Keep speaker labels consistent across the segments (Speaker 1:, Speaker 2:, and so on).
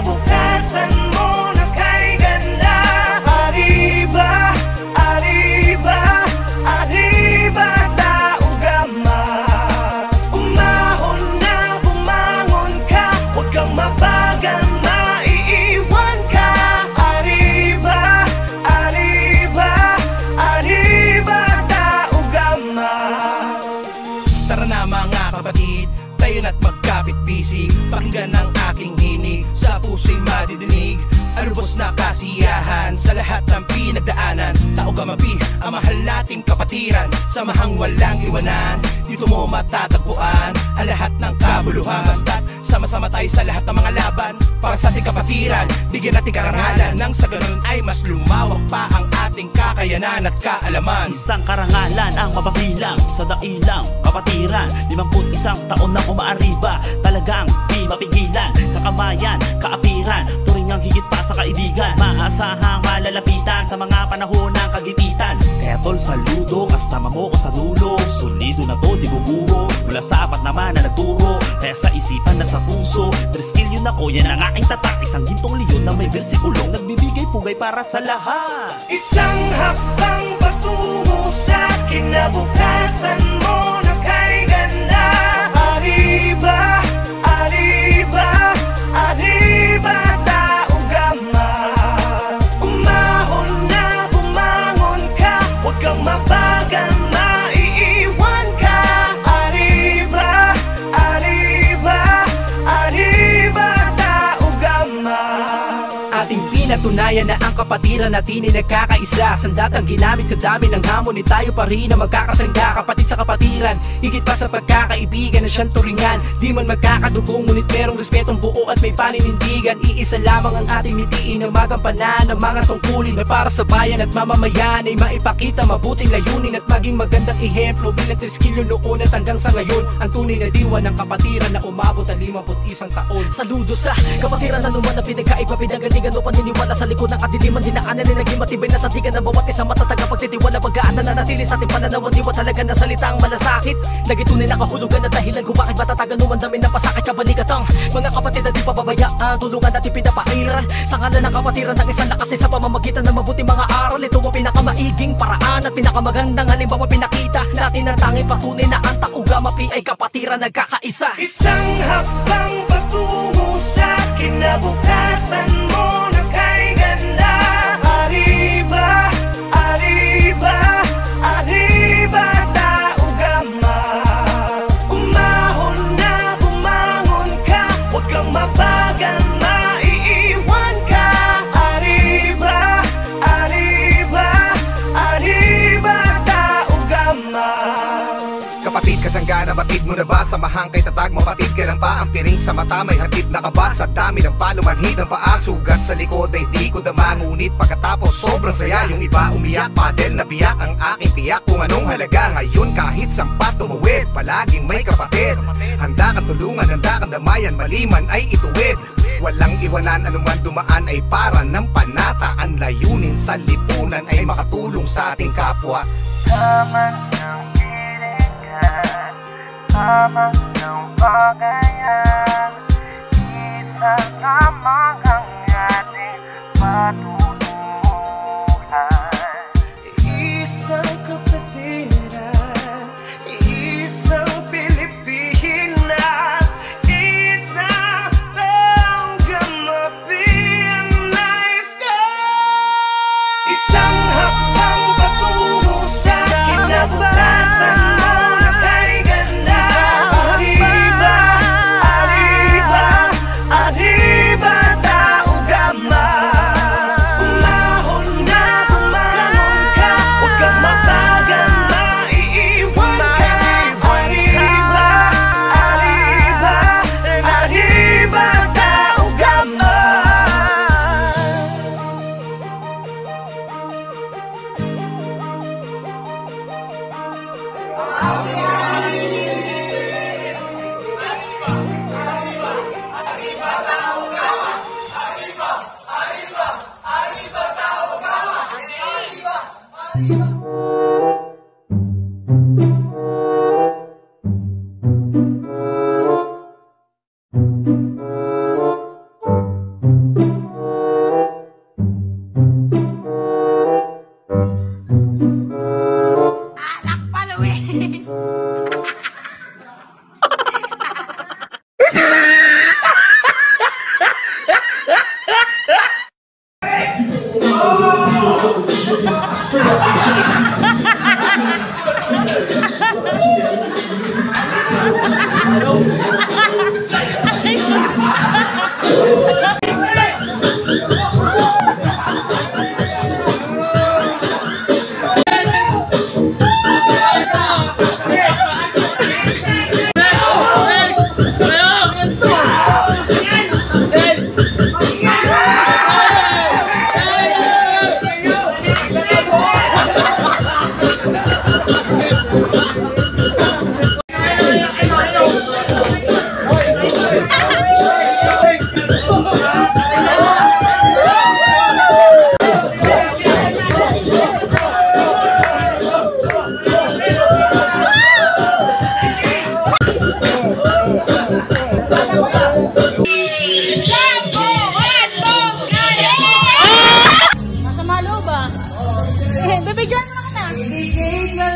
Speaker 1: kinabukasan mo na kay ganda. Arriba, arriba, arriba taugama. Umahon na bumangon ka, huwag kang mabagal, maiiwan ka. Arriba, arriba, arriba taugama. Tara na mga kapatid, tayo na't magkapit-bisig. Pakinggan ang aking hinig, sa puso'y madidinig. Alubos na kasiyahan sa lahat ng pinagdaanan. Taugamapi, ang mahal nating kapatiran. Samahang walang iwanan, dito mo matatagpuan ang lahat ng kabuluhan. Basta't sama-sama tayo sa lahat ng mga laban para sa ating kapatiran. Bigyan natin karangalan, nang sa ganun ay mas lumawak pa ang ating kakayanan at kaalaman.
Speaker 2: Isang karangalan ang mapabilang sa dailang kapatiran. 51 taon na umaariba, talagang di mapigilan. Kakamayan, kaapiran, turingang higit pa sa kaibigan. Maasahang malalapitan sa mga panahon ng kagipitan. Kaya tol, saludo, kasama mo ko sa dulo. Solido na to, di bubuho, mula sa apat naman na nagturo. Kaya sa isipan at sa puso, 3 skill yun ako, yan ang aking tatak. Isang gintong leon na may versikulong nagbibigay pugay para sa lahat.
Speaker 1: Isang hakbang patungo sa kinabukasan mo na kay ganda. Arriba, arriba, arriba taugama. Umahon na bumangon ka, huwag kang mabagal, maiiwan ka. Arriba, arriba, arriba taugama. Ating pinatunayan na ang kapatiran natin ay nagkakaisa. Sandatang ginamit sa dami ng hamon, ni tayo pa rin na magkakasangga. Kapatid sa kapatiran, higit pa sa pagkakaibigan na siyang turingan. Di man magkakadugong, ngunit merong respetong buo at may paninindigan. Iisa lamang ang ating mitiin na magampanan ng mga tungkulin na para sa bayan at mamamayan ay maipakita mabuting layunin at maging magandang ehemplo bilang 3 skill noon at hanggang sa ngayon. Ang tunay na diwa ng kapatiran na umabot ang 51 taon.
Speaker 3: Saludo sa kapatiran na naman ang pinagkaiba, pinagalingan o paniniwala sa likod ng kadiliman. Dinaanan na naging matibay na sandigan ng bawat isang matatag ang pagtitiwala. Pagkaan na nanatili sa ating pananaw, diwa talaga na salitang malasakit. Nagitunay na kahulugan at dahilan kung bakit matatagan numandamin na pasakit kabalikatang mga kapatid na di pababayaan. Tulungan natin pinapairal sa ngalan ng kapatiran ng isang lakas sa pamamagitan ng mabuting mga aral. Ito ang pinakamaiging paraan at pinakamagandang halimbawa pinakita natin ang tanging patunay na ang taugamapi ay kapatiran nagkakaisa.
Speaker 1: Isang hakbang patungo sa kinabukasan mo na kay ganda. Arriba, arriba, arriba taugama. Umahon na bumangon ka, huwag kang mabagal, maiiwan ka. Arriba, arriba, arriba taugama. Kapatid, kasanggana, batid mo na ba? Samahang kay tatag, mapatid ka lang ba? Ang piring sa mata, may hatid na ka ba? Sa dami ng palumanhid ng paa, sugat sa likod ay di ko dama. Ngunit pagkatapos sobrang saya, yung iba umiyak, padel na biyak. Ang aking tiyak kung anong halaga. Ngayon kahit sampat tumuwid, palaging may kapatid. Handa kang tulungan, handa kang damayan, maliman ay ituwid. Walang iwanan, anuman dumaan ay para ng panata. Ang layunin sa lipunan ay makatulong sa ating kapwa.
Speaker 4: Tama ng pilingan, tama ng bagayan. Kita lamang ang ating patutuhan.
Speaker 1: Isang kapatiran, isang Pilipinas, isang taugamapi ang nais ko. Isang hakbang patungo sa kinabukasan mo na kay ganda. Arriba, arriba,
Speaker 5: Nasa malo ba? Bibigyan mo na kita.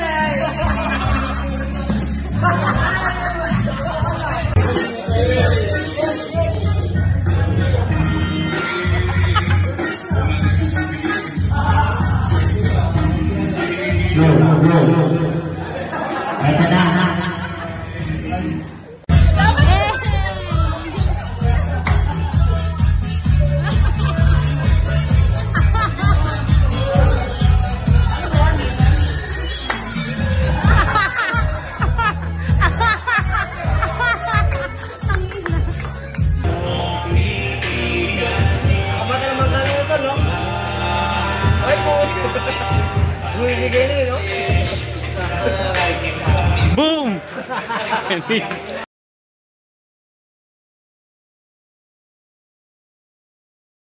Speaker 2: Boom!